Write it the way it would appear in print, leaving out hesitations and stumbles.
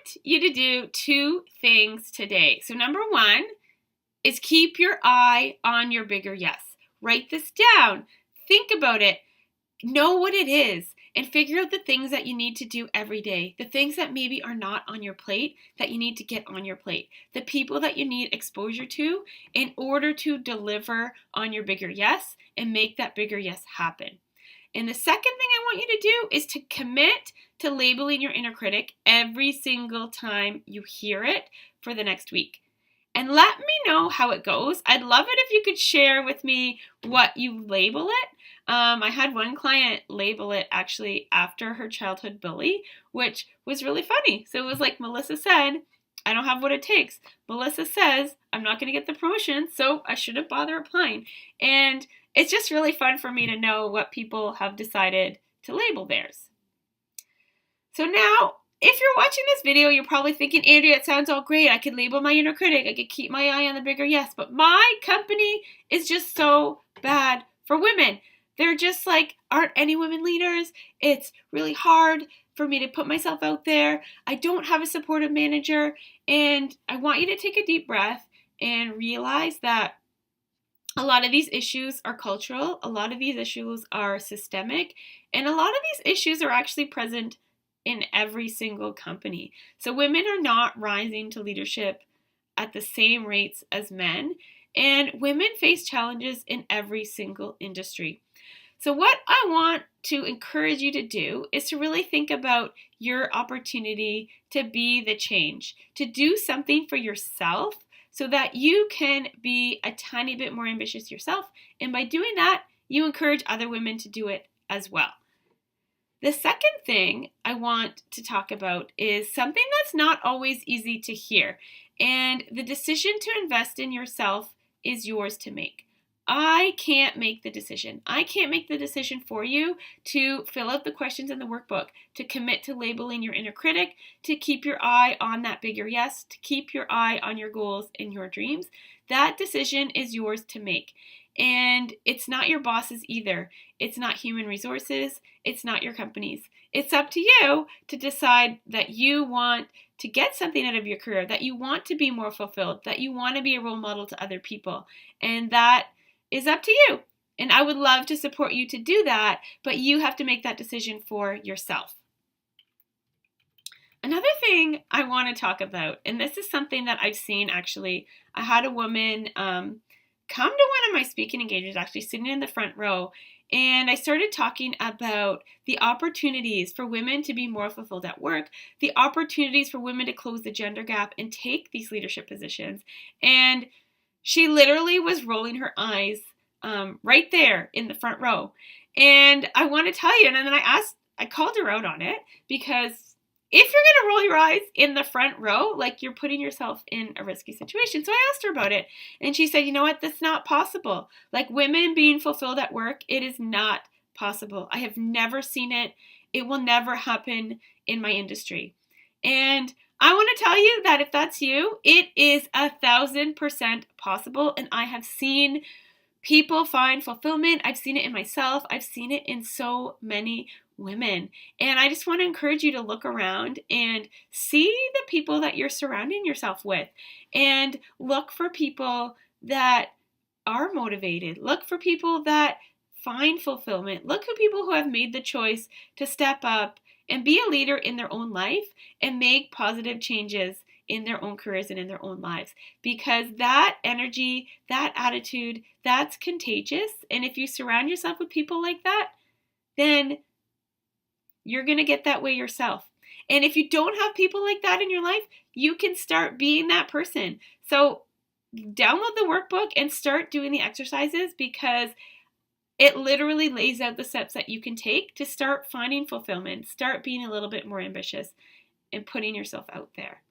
want you to do two things today. So number one is keep your eye on your bigger yes. Write this down. Think about it. Know what it is and figure out the things that you need to do every day. The things that maybe are not on your plate that you need to get on your plate. The people that you need exposure to in order to deliver on your bigger yes and make that bigger yes happen. And the second thing I want you to do is to commit to labeling your inner critic every single time you hear it for the next week. And let me know how it goes. I'd love it if you could share with me what you label it. I had one client label it actually after her childhood bully, which was really funny. So it was like Melissa said, I don't have what it takes. Melissa says, I'm not going to get the promotion, so I shouldn't bother applying. And it's just really fun for me to know what people have decided to label theirs. So now, if you're watching this video, you're probably thinking, Andrea, it sounds all great. I could label my inner critic. I could keep my eye on the bigger yes. But my company is just so bad for women. They're just like, aren't any women leaders? It's really hard for me to put myself out there. I don't have a supportive manager. And I want you to take a deep breath and realize that a lot of these issues are cultural. A lot of these issues are systemic. And a lot of these issues are actually present in every single company. So women are not rising to leadership at the same rates as men, and women face challenges in every single industry. So what I want to encourage you to do is to really think about your opportunity to be the change, to do something for yourself so that you can be a tiny bit more ambitious yourself. And by doing that, you encourage other women to do it as well. The second thing I want to talk about is something that's not always easy to hear. And the decision to invest in yourself is yours to make. I can't make the decision. I can't make the decision for you to fill out the questions in the workbook, to commit to labeling your inner critic, to keep your eye on that bigger yes, to keep your eye on your goals and your dreams. That decision is yours to make. And it's not your boss's either. It's not human resources. It's not your company's. It's up to you to decide that you want to get something out of your career, that you want to be more fulfilled, that you want to be a role model to other people. And that is up to you. And I would love to support you to do that, but you have to make that decision for yourself. Another thing I want to talk about, and this is something that I've seen actually, I had a woman come to one of my speaking engagements, actually sitting in the front row, and I started talking about the opportunities for women to be more fulfilled at work, the opportunities for women to close the gender gap and take these leadership positions. And she literally was rolling her eyes right there in the front row. And I want to tell you, and then I called her out on it, because if you're going to roll your eyes in the front row, like, you're putting yourself in a risky situation. So I asked her about it, and she said, you know what, that's not possible. Like, women being fulfilled at work, it is not possible. I have never seen it. It will never happen in my industry. And I want to tell you that if that's you, it is 1,000% possible. And I have seen people find fulfillment. I've seen it in myself. I've seen it in so many women. And I just want to encourage you to look around and see the people that you're surrounding yourself with, and look for people that are motivated. Look for people that find fulfillment. Look for people who have made the choice to step up and be a leader in their own life and make positive changes in their own careers and in their own lives. Because that energy, that attitude, that's contagious. And if you surround yourself with people like that, then you're going to get that way yourself. And if you don't have people like that in your life, you can start being that person. So download the workbook and start doing the exercises, because it literally lays out the steps that you can take to start finding fulfillment, start being a little bit more ambitious and putting yourself out there.